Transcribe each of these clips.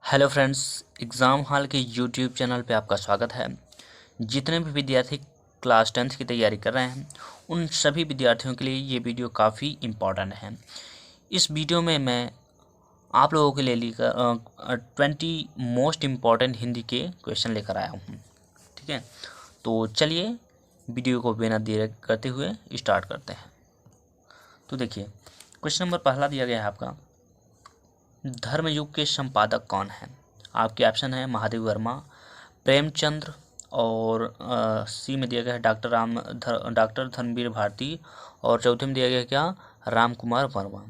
Hello friends, exam hall के YouTube channel पे आपका स्वागत है। जितने भी विद्यार्थी क्लास 10th की तैयारी कर रहे हैं उन सभी विद्यार्थियों के लिए ये वीडियो काफ़ी इम्पोर्टेंट है। इस वीडियो में मैं आप लोगों के लिए लेकर 20 मोस्ट इम्पॉर्टेंट हिंदी के क्वेश्चन लेकर आया हूँ। ठीक है, तो चलिए वीडियो को बिना देर करते हुए स्टार्ट करते हैं। तो देखिए, क्वेश्चन नंबर पहला दिया गया है आपका, धर्मयुग के संपादक कौन हैं? आपके ऑप्शन है महादेव वर्मा, प्रेमचंद्र और सी में दिया गया है डॉक्टर धर्मवीर भारती और चौथे में दिया गया है क्या, राम कुमार वर्मा।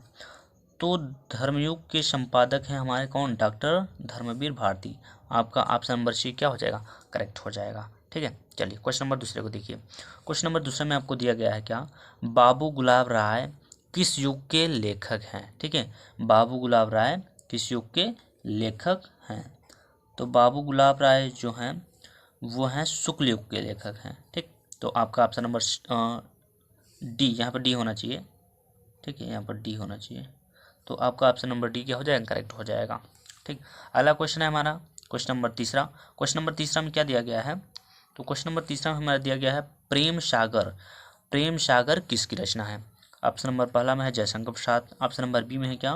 तो धर्मयुग के संपादक हैं हमारे कौन, डॉक्टर धर्मवीर भारती। आपका ऑप्शन नंबर सी क्या हो जाएगा, करेक्ट हो जाएगा। ठीक है, चलिए क्वेश्चन नंबर दूसरे को देखिए। क्वेश्चन नंबर दूसरे में आपको दिया गया है क्या, बाबू गुलाब राय किस युग के लेखक हैं? ठीक है, बाबू गुलाब राय किस युग के लेखक हैं? तो बाबू गुलाब राय जो हैं वो हैं शुक्ल युग के लेखक हैं। ठीक, तो आपका ऑप्शन नंबर डी, यहाँ पर डी होना चाहिए। ठीक है, यहाँ पर डी होना चाहिए। तो आपका ऑप्शन नंबर डी क्या हो जाएगा, करेक्ट हो जाएगा। ठीक, अगला क्वेश्चन है हमारा क्वेश्चन नंबर तीसरा। क्वेश्चन नंबर तीसरा में क्या दिया गया है, तो क्वेश्चन नंबर तीसरा में हमारा दिया गया है प्रेम सागर। प्रेम सागर किसकी रचना है? ऑप्शन नंबर पहला में है Jaishankar Prasad, option number B में है क्या,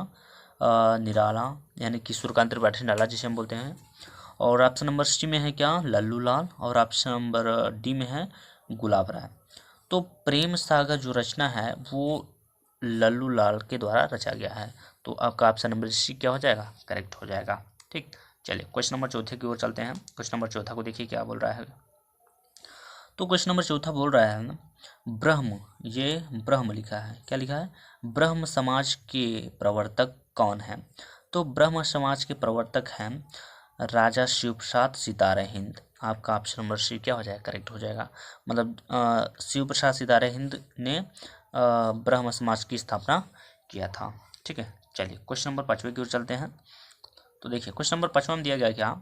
निराला यानी कि सूर्यकांत त्रिपाठी निराला जिसे हम बोलते हैं, और ऑप्शन नंबर सी में है क्या, लल्लू लाल, और ऑप्शन नंबर डी में है गुलाब राय। तो प्रेम सागर जो रचना है वो लल्लू लाल के द्वारा रचा गया है। तो आपका ऑप्शन नंबर सी क्या हो जाएगा, करेक्ट हो जाएगा। ठीक, चलिए क्वेश्चन नंबर चौथे की ओर चलते हैं। क्वेश्चन नंबर चौथा को देखिए क्या बोल रहा है। तो क्वेश्चन नंबर चौथा बोल रहा है ना, ब्रह्म, ये ब्रह्म लिखा है, क्या लिखा है, ब्रह्म समाज के प्रवर्तक कौन है? तो ब्रह्म समाज के प्रवर्तक हैं राजा शिव प्रसाद सितारे हिंद। आपका ऑप्शन नंबर सी क्या हो जाएगा, करेक्ट हो जाएगा। मतलब शिव प्रसाद सितारे हिंद ने ब्रह्म समाज की स्थापना किया था। ठीक है, चलिए क्वेश्चन नंबर पाँचवें की ओर चलते हैं। तो देखिए क्वेश्चन नंबर पाँचवा में दिया गया क्या,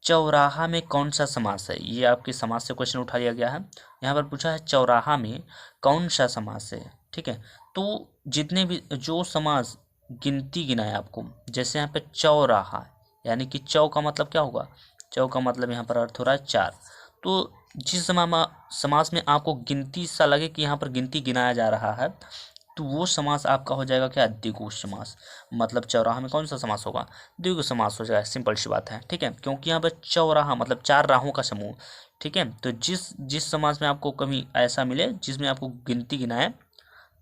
चौराहा में कौन सा समास है? ये आपके समास से क्वेश्चन उठा लिया गया है। यहाँ पर पूछा है चौराहा में कौन सा समास है। ठीक है, तो जितने भी जो समास गिनती गिनाए आपको, जैसे यहाँ पे चौराहा यानी कि चौ का मतलब क्या होगा, चौ का मतलब यहाँ पर अर्थ हो रहा है चार। तो जिस समास में आपको गिनती सा लगे कि यहाँ पर गिनती गिनाया जा रहा है, तो वो समास आपका हो जाएगा क्या, द्विगु समास। मतलब चौराहा में कौन सा समास होगा, द्विगु समास हो जाएगा। सिंपल सी बात है। ठीक है, क्योंकि यहाँ पर चौराहा मतलब चार राहों का समूह। ठीक है, तो जिस जिस समास में आपको कभी ऐसा मिले जिसमें आपको गिनती गिनाए,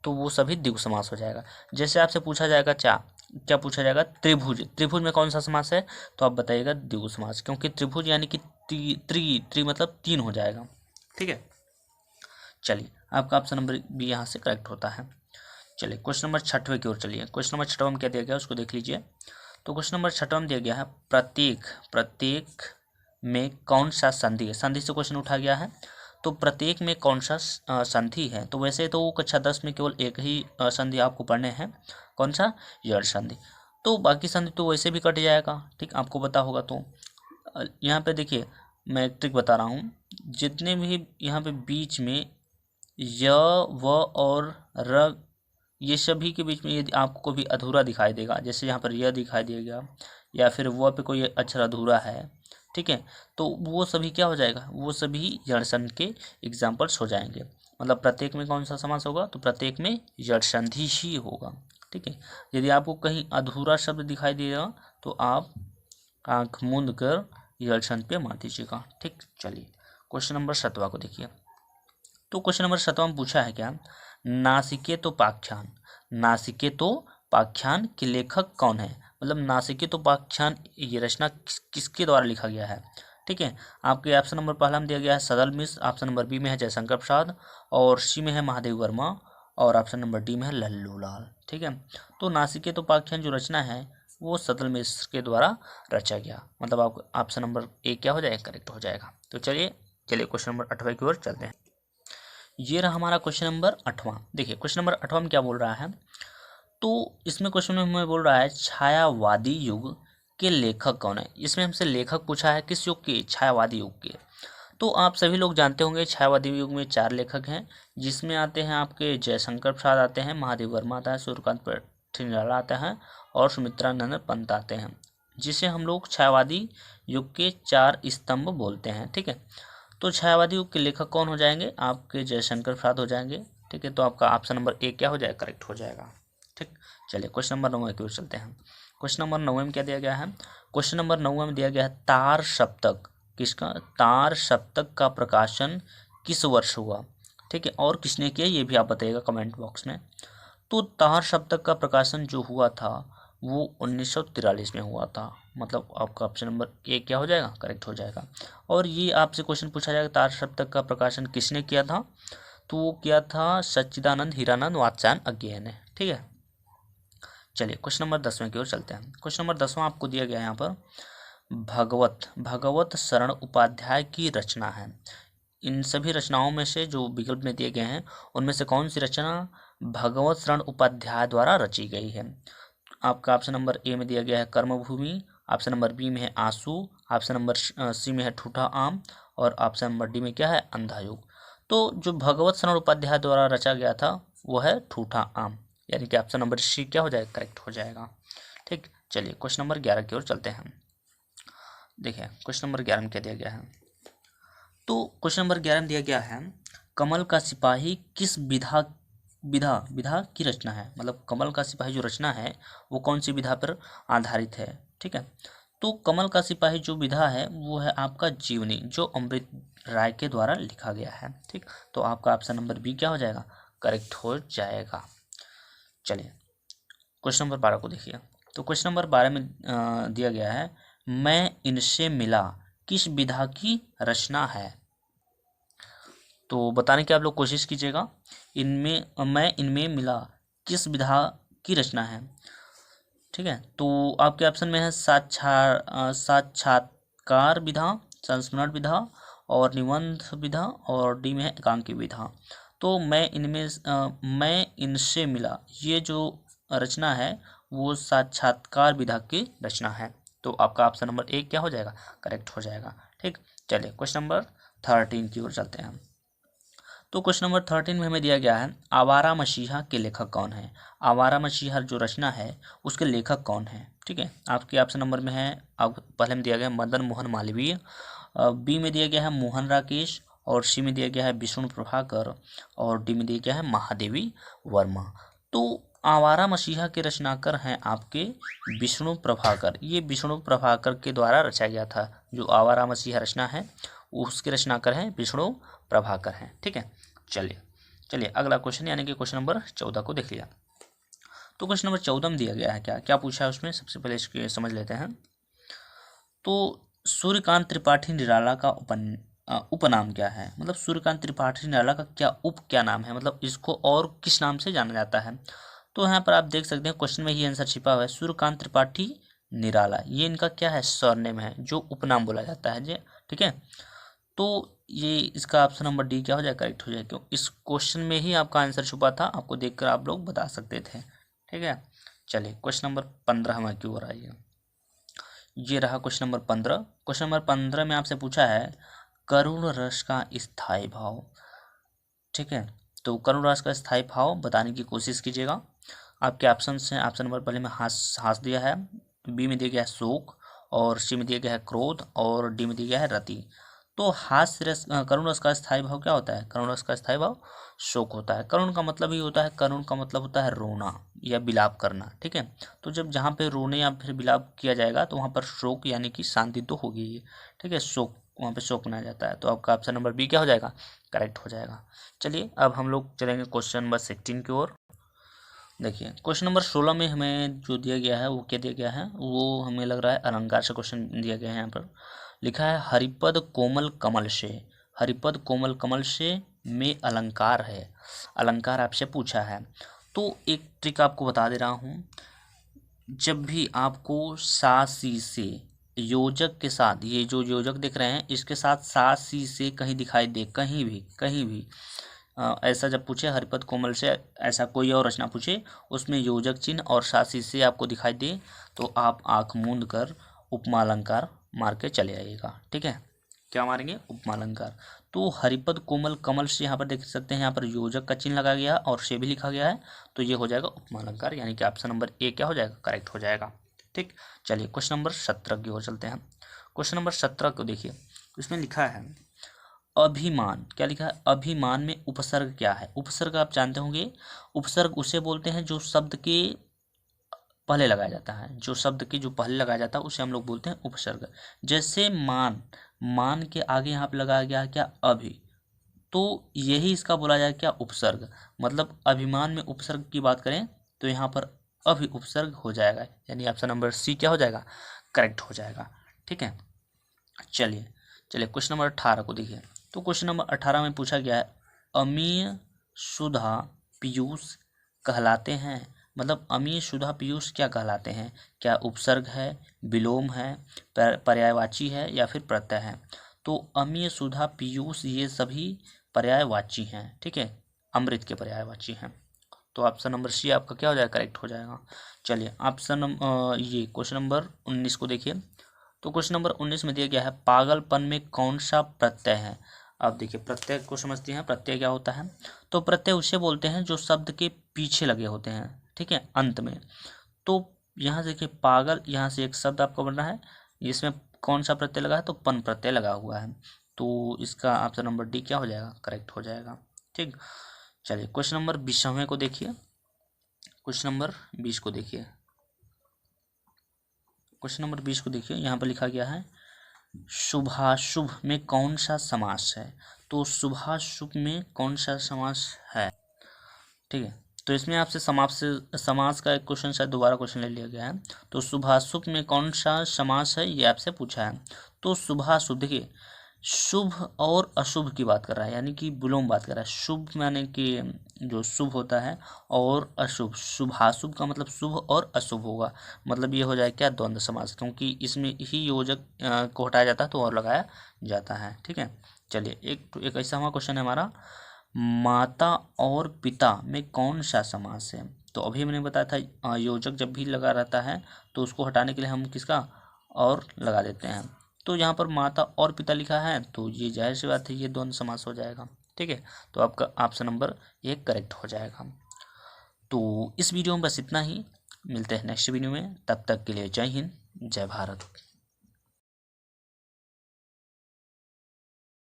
तो वो सभी द्विगु समास हो जाएगा। जैसे आपसे पूछा जाएगा क्या पूछा जाएगा, त्रिभुज, त्रिभुज में कौन सा समास है, तो आप बताइएगा द्विगु समास, क्योंकि त्रिभुज यानी कि त्रि मतलब तीन हो जाएगा। ठीक है, चलिए आपका ऑप्शन नंबर भी यहाँ से करेक्ट होता है। चलिए क्वेश्चन नंबर छठवें की ओर चलिए। क्वेश्चन नंबर छठवा में क्या दिया गया उसको देख लीजिए। तो क्वेश्चन नंबर छठवा में दिया गया है प्रत्येक, प्रत्येक में कौन सा संधि है? संधि से क्वेश्चन उठा गया है। तो प्रत्येक में कौन सा संधि है? तो वैसे तो कक्षा 10 में केवल एक ही संधि आपको पढ़ने हैं, कौन सा, यड़ संधि। तो बाकी संधि तो वैसे भी कट जाएगा। ठीक, आपको पता होगा। तो यहाँ पे देखिए मैं एक ट्रिक बता रहा हूँ, जितने भी यहाँ पे बीच में य व और र, ये सभी के बीच में यदि आपको कभी अधूरा दिखाई देगा, जैसे यहाँ पर यह दिखाई देगा या फिर वह पे कोई अक्षर अधूरा है, ठीक है, तो वो सभी क्या हो जाएगा, वो सभी जड़संधि के एग्जाम्पल्स हो जाएंगे। मतलब प्रत्येक में कौन सा समास होगा, तो प्रत्येक में जड़संधि ही होगा। ठीक है, यदि आपको कहीं अधूरा शब्द दिखाई देगा तो आप आँख मूंद कर जड़संधि पे मार दीजिएगा। ठीक, चलिए क्वेश्चन नंबर 7 को देखिए। तो क्वेश्चन नंबर 7 में पूछा है क्या, नासिकेतोपाख्यान, नासिकेतोपाख्यान के लेखक कौन है? मतलब नासिकेतोपाख्यान ये रचना किसके द्वारा लिखा गया है? ठीक है, आपके ऑप्शन नंबर पहला में दिया गया है सदल मिश्र, ऑप्शन नंबर बी में है जयशंकर प्रसाद, और सी में है महादेव वर्मा, और ऑप्शन नंबर डी में है लल्लू लाल। ठीक है, तो नासिकेतोपाख्यान जो रचना है वो सदल मिश्र के द्वारा रचा गया। मतलब आपका ऑप्शन नंबर ए क्या हो जाएगा, करेक्ट हो जाएगा। तो चलिए चलिए क्वेश्चन नंबर 8 की ओर चलते हैं। ये रहा हमारा क्वेश्चन नंबर 8वां। देखिए क्वेश्चन नंबर 8वां में क्या बोल रहा है, तो इसमें क्वेश्चन में हमें बोल रहा है छायावादी युग के लेखक कौन है? इसमें हमसे लेखक पूछा है किस युग के, छायावादी युग के। तो आप सभी लोग जानते होंगे छायावादी युग में 4 लेखक हैं, जिसमें आते हैं आपके जयशंकर प्रसाद आते हैं, महादेव वर्मा आता है, सूर्यकांत निराला आता है, और सुमित्रानंद पंत आते हैं। जिसे हम लोग छायावादी युग के 4 स्तंभ बोलते हैं। ठीक है, तो छायावादी युग के लेखक कौन हो जाएंगे? आपके जयशंकर प्रसाद हो जाएंगे। ठीक है, तो आपका ऑप्शन नंबर ए क्या हो जाएगा? करेक्ट हो जाएगा। ठीक, चलिए क्वेश्चन नंबर 9 की ओर चलते हैं। क्वेश्चन नंबर 9 में क्या दिया गया है? क्वेश्चन नंबर 9 में दिया गया है तार सप्तक। किसका? तार सप्तक का प्रकाशन किस वर्ष हुआ? ठीक है, और किसने किया ये भी आप बताइएगा कमेंट बॉक्स में। तो तार सप्तक का प्रकाशन जो हुआ था वो 1943 में हुआ था। मतलब आपका ऑप्शन नंबर ए क्या हो जाएगा? करेक्ट हो जाएगा। और ये आपसे क्वेश्चन पूछा जाएगा तार सप्तक का प्रकाशन किसने किया था? तो वो किया था सच्चिदानंद हीरानंद वात्स्यायन अज्ञेय ने। ठीक है, चलिए क्वेश्चन नंबर 10वें की ओर चलते हैं। क्वेश्चन नंबर 10वां आपको दिया गया है यहाँ पर भगवत शरण उपाध्याय की रचना है। इन सभी रचनाओं में से जो विकल्प में दिए गए हैं उनमें से कौन सी रचना भगवत शरण उपाध्याय द्वारा रची गई है? आपका ऑप्शन नंबर ए में दिया गया है कर्मभूमि, ऑप्शन नंबर बी में है आंसू, ऑप्शन नंबर सी में है ठूठा आम, और ऑप्शन नंबर डी में क्या है? अंधा युग। तो जो भगवत शरण उपाध्याय द्वारा रचा गया था वो है ठूठा आम, यानी कि ऑप्शन नंबर सी क्या हो जाएगा? करेक्ट हो जाएगा। ठीक, चलिए क्वेश्चन नंबर 11 की ओर चलते हैं। देखिए क्वेश्चन नंबर 11 में क्या दिया गया है? तो क्वेश्चन नंबर 11 में दिया गया है कमल का सिपाही किस विधा विधा विधा की रचना है? मतलब कमल का सिपाही जो रचना है वो कौन सी विधा पर आधारित है? ठीक है, तो कमल का सिपाही जो विधा है वो है आपका जीवनी, जो अमृत राय के द्वारा लिखा गया है। ठीक, तो आपका ऑप्शन नंबर बी क्या हो जाएगा? करेक्ट हो जाएगा। चलिए क्वेश्चन नंबर 12 को देखिए। तो क्वेश्चन नंबर 12 में दिया गया है मैं इनसे मिला किस विधा की रचना है? तो बताने की आप लोग कोशिश कीजिएगा। मैं इनमें मिला किस विधा की रचना है? ठीक है, तो आपके ऑप्शन में है साक्षात्कार विधा, संस्मरण विधा और निबंध विधा, और डी में है एकांकी विधा। तो मैं इनसे मिला ये जो रचना है वो साक्षात्कार विधा की रचना है। तो आपका ऑप्शन नंबर ए क्या हो जाएगा? करेक्ट हो जाएगा। ठीक, चलिए क्वेश्चन नंबर 13 की ओर चलते हैं। तो क्वेश्चन नंबर 13 में हमें दिया गया है आवारा मसीहा के लेखक कौन है? आवारा मसीहा जो रचना है उसके लेखक कौन है? ठीक है, आपके ऑप्शन नंबर में है अब पहले में दिया गया है मदन मोहन मालवीय, बी में दिया गया है मोहन राकेश, और सी में दिया गया है विष्णु प्रभाकर, और डी में दिया गया है महादेवी वर्मा। तो आवारा मसीहा के रचनाकार हैं आपके विष्णु प्रभाकर। ये विष्णु प्रभाकर के द्वारा रचा गया था। जो आवारा मसीहा रचना है उसके रचनाकार हैं विष्णु प्रभाकर हैं। ठीक है, चलिए चलिए अगला क्वेश्चन यानी कि क्वेश्चन नंबर 14 को देख लिया। तो क्वेश्चन नंबर 14 में दिया गया है क्या क्या पूछा है उसमें, सबसे पहले इसके समझ लेते हैं। तो सूर्यकांत त्रिपाठी निराला का उपनाम क्या है? मतलब सूर्यकांत त्रिपाठी निराला का क्या नाम है? मतलब इसको और किस नाम से जाना जाता है? तो यहाँ पर आप देख सकते हैं क्वेश्चन में ही आंसर छिपा हुआ है सूर्यकांत त्रिपाठी निराला। ये इनका क्या है? सरनेम है जो उपनाम बोला जाता है जी। ठीक है, तो ये इसका ऑप्शन नंबर डी क्या हो जाए? करेक्ट हो जाए। क्यों? इस क्वेश्चन में ही आपका आंसर छुपा था, आपको देखकर आप लोग बता सकते थे। ठीक है, चलिए क्वेश्चन नंबर 15 में की ओर आइए। ये रहा क्वेश्चन नंबर 15। क्वेश्चन नंबर 15 में आपसे पूछा है करुण रस का स्थायी भाव। ठीक है, तो करुण रस का स्थायी भाव बताने की कोशिश कीजिएगा। आपके ऑप्शन हैं, ऑप्शन नंबर पहले में हास दिया है, बी में दिया गया है शोक, और सी में दिया गया है क्रोध, और डी में दिया गया है रति। तो हास्य रस करुण रस का स्थायी भाव क्या होता है? करुण रस का स्थायी भाव शोक होता है। करुण का मतलब ही होता है, करुण का मतलब होता है रोना या विलाप करना। ठीक है, तो जब जहाँ पे रोने या फिर विलाप किया जाएगा तो वहाँ पर शोक यानी कि शांति तो होगी ही। ठीक है, शोक वहाँ पे शोक मनाया जाता है। तो आपका ऑप्शन नंबर बी क्या हो जाएगा? करेक्ट हो जाएगा। चलिए अब हम लोग चलेंगे क्वेश्चन नंबर 16 की ओर। देखिए क्वेश्चन नंबर 16 में हमें जो दिया गया है वो क्या दिया गया है? वो हमें लग रहा है अलंकार से क्वेश्चन दिया गया है। यहाँ पर लिखा है हरिपद कोमल कमल से, हरिपद कोमल कमल से में अलंकार है। अलंकार आपसे पूछा है, तो एक ट्रिक आपको बता दे रहा हूँ। जब भी आपको सा सी से योजक के साथ, ये जो योजक दिख रहे हैं इसके साथ सा सी से कहीं दिखाई दे, कहीं भी ऐसा जब पूछे हरिपद कोमल से ऐसा कोई और रचना पूछे उसमें योजक चिन्ह और सासी से आपको दिखाई दे तो आप आंख मूंद कर उपमा अलंकार मार के चले आइएगा। ठीक है, क्या मारेंगे? उपमा अलंकार। तो हरिपद कोमल कमल से यहाँ पर देख सकते हैं, यहाँ पर योजक का चिन्ह लगाया गया और से भी लिखा गया है, तो ये हो जाएगा उपमा अलंकार, यानी कि ऑप्शन नंबर ए क्या हो जाएगा? करेक्ट हो जाएगा। ठीक, चलिए क्वेश्चन नंबर 17 की ओर चलते हैं। क्वेश्चन नंबर 17 को देखिए, इसमें लिखा है अभिमान। क्या लिखा है? अभिमान में उपसर्ग क्या है? उपसर्ग आप जानते होंगे, उपसर्ग उसे बोलते हैं जो शब्द के पहले लगाया जाता है, जो शब्द के जो पहले लगाया जाता है उसे हम लोग बोलते हैं उपसर्ग। जैसे मान, मान के आगे यहाँ पे लगाया गया है क्या? अभि, तो यही इसका बोला जाए क्या? उपसर्ग। मतलब अभिमान में उपसर्ग की बात करें तो यहाँ पर अभि उपसर्ग हो जाएगा, यानी ऑप्शन नंबर सी क्या हो जाएगा? करेक्ट हो जाएगा। ठीक है, चलिए चलिए क्वेश्चन नंबर 18 को देखिए। तो क्वेश्चन नंबर 18 में पूछा गया है अमीय सुधा पीयूष कहलाते हैं। मतलब अमीय सुधा पीयूष क्या कहलाते हैं? क्या उपसर्ग है, विलोम है, पर्यायवाची है या फिर प्रत्यय है? तो अमीय सुधा पीयूष ये सभी पर्यायवाची हैं। ठीक है, अमृत के पर्यायवाची हैं। तो ऑप्शन नंबर सी आपका क्या हो जाएगा? करेक्ट हो जाएगा। चलिए ऑप्शन ये क्वेश्चन नंबर 19 को देखिए। तो क्वेश्चन नंबर 19 में दिया गया है पागलपन में कौन सा प्रत्यय है? अब देखिए प्रत्यय को समझते हैं, प्रत्यय क्या होता है? तो प्रत्यय उसे बोलते हैं जो शब्द के पीछे लगे होते हैं, ठीक है, अंत में। तो यहाँ से देखिए पागल, यहाँ से एक शब्द आपको बनना है, इसमें कौन सा प्रत्यय लगा है? तो पन प्रत्यय लगा हुआ है। तो इसका ऑप्शन नंबर डी क्या हो जाएगा? करेक्ट हो जाएगा। ठीक, चलिए क्वेश्चन नंबर 20वें को देखिए। क्वेश्चन नंबर 20 को देखिए। क्वेश्चन नंबर 20 को देखिए, यहाँ पर लिखा गया है शुभाशुभ में कौन सा समास है? तो शुभाशुभ में कौन सा समास है? ठीक है, तो इसमें आपसे समास का एक क्वेश्चन शायद दोबारा क्वेश्चन ले लिया गया है। तो शुभाशुभ में कौन सा समास है ये आपसे पूछा है। तो शुभाशुभ देखिए, शुभ और अशुभ की बात कर रहा है, यानी कि विलोम बात कर रहा है। शुभ माने कि जो शुभ होता है, और अशुभ, शुभाशुभ का मतलब शुभ और अशुभ होगा। मतलब ये हो जाए क्या? द्वंद्व समास, क्योंकि इसमें ही योजक को हटाया जाता है तो और लगाया जाता है। ठीक है, चलिए एक ऐसा हमारा क्वेश्चन है हमारा, माता और पिता में कौन सा समास है? तो अभी हमने बताया था योजक जब भी लगा रहता है तो उसको हटाने के लिए हम किसका और लगा देते हैं। तो यहाँ पर माता और पिता लिखा है तो ये जाहिर सी बात है ये द्वंद्व समास हो जाएगा। ठीक है, तो आपका ऑप्शन नंबर 1 करेक्ट हो जाएगा। तो इस वीडियो में बस इतना ही, मिलते हैं नेक्स्ट वीडियो में, तब तक के लिए जय हिंद, जय भारत।